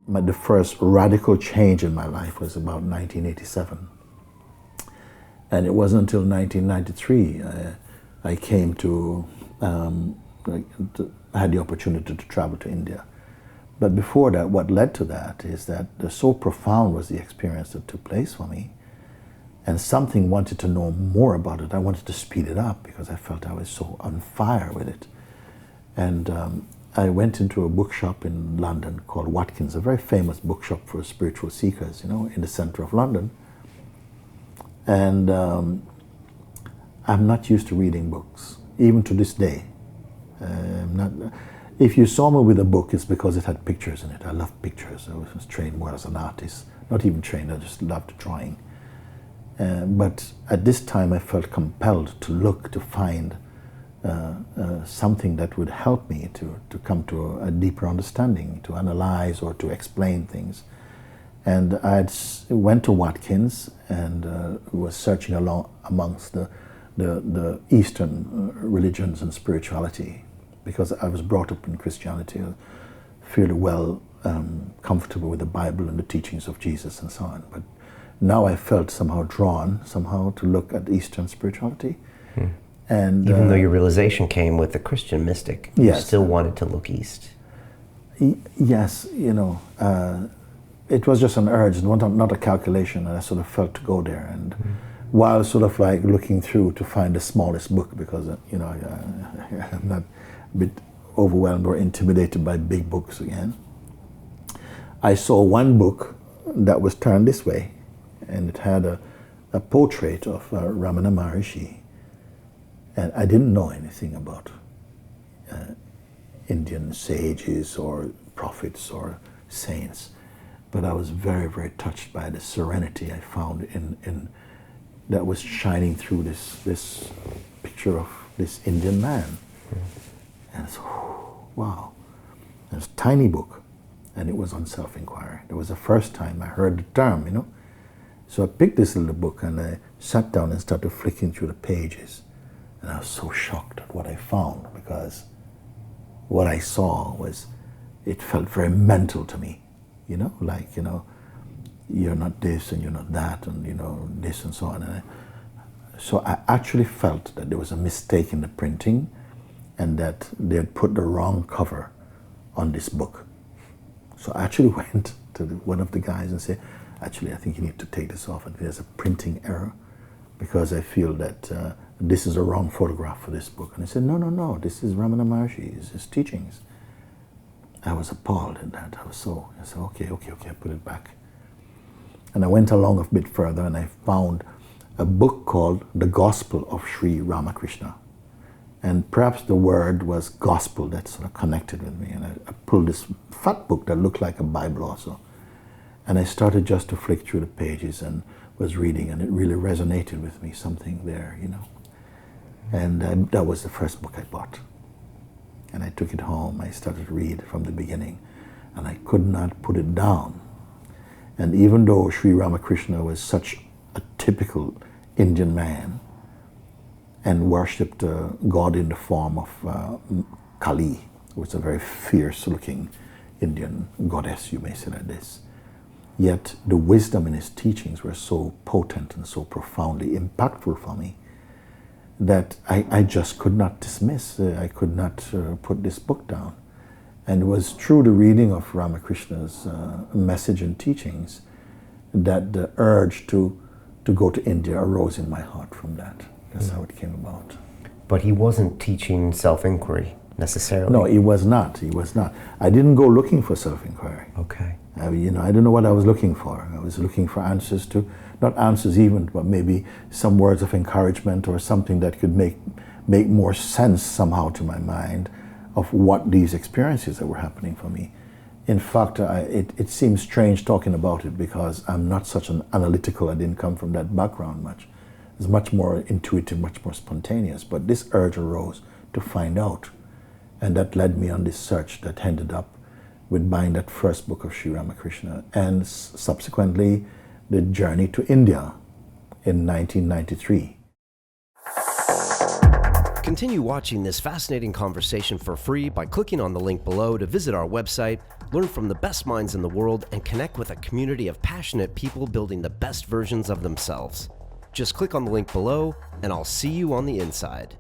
The first radical change in my life was about 1987. And it wasn't until 1993 I came to, I had the opportunity to travel to India. But before that, what led to that is that so profound was the experience that took place for me, and something wanted to know more about it. I wanted to speed it up because I felt I was so on fire with it. And I went into a bookshop in London called Watkins, a very famous bookshop for spiritual seekers, in the center of London. And I'm not used to reading books, even to this day. If you saw me with a book, it's because it had pictures in it. I love pictures. I was trained more as an artist. Not even trained, I just loved drawing. But at this time I felt compelled to look, to find something that would help me to come to a deeper understanding, to analyze or to explain things. And I went to Watkins and was searching along amongst the Eastern religions and spirituality, because I was brought up in Christianity, fairly well comfortable with the Bible and the teachings of Jesus and so on. But now I felt somehow drawn to look at Eastern spirituality. And even though your realization came with the Christian mystic, you still wanted to look east. Yes, it was just an urge, not a calculation, and I sort of felt to go there. And while sort of like looking through to find the smallest book, because I'm not a bit overwhelmed or intimidated by big books again, I saw one book that was turned this way, and it had a portrait of Ramana Maharishi. And I didn't know anything about Indian sages or prophets or saints, but I was very, very touched by the serenity I found in that was shining through this picture of this Indian man. And it's, wow. It was a tiny book, and it was on self-inquiry. It was the first time I heard the term, So I picked this little book and I sat down and started flicking through the pages. And I was so shocked at what I found, because what I saw it felt very mental to me, you're not this and you're not that and this and so on. And so I actually felt that there was a mistake in the printing and that they had put the wrong cover on this book. So I actually went to one of the guys and said, actually, I think you need to take this off. And there's a printing error, because I feel that this is a wrong photograph for this book. And he said, no, this is Ramana Maharishi, his teachings. I was appalled at that. I said, okay, I put it back. And I went along a bit further and I found a book called The Gospel of Sri Ramakrishna. And perhaps the word was gospel that sort of connected with me. And I pulled this fat book that looked like a Bible also. And I started just to flick through the pages and was reading, and it really resonated with me, something there, And that was the first book I bought. And I took it home. I started to read from the beginning, and I could not put it down. And even though Sri Ramakrishna was such a typical Indian man and worshipped God in the form of Kali, which is a very fierce-looking Indian goddess, you may say like this, yet the wisdom in his teachings were so potent and so profoundly impactful for me that I just could not dismiss. I could not put this book down. And it was through the reading of Ramakrishna's message and teachings that the urge to go to India arose in my heart from that. That's how it came about. But he wasn't teaching self-inquiry necessarily. No, he was not. I didn't go looking for self-inquiry. Okay. I don't know what I was looking for. I was looking for answers to, not answers even, but maybe some words of encouragement or something that could make more sense somehow to my mind of what these experiences that were happening for me. In fact, it seems strange talking about it because I'm not such an analytical, I didn't come from that background much. It's much more intuitive, much more spontaneous, but this urge arose to find out. And that led me on this search that ended up with buying that first book of Sri Ramakrishna, and subsequently the journey to India in 1993. Continue watching this fascinating conversation for free by clicking on the link below to visit our website, learn from the best minds in the world, and connect with a community of passionate people building the best versions of themselves. Just click on the link below, and I'll see you on the inside.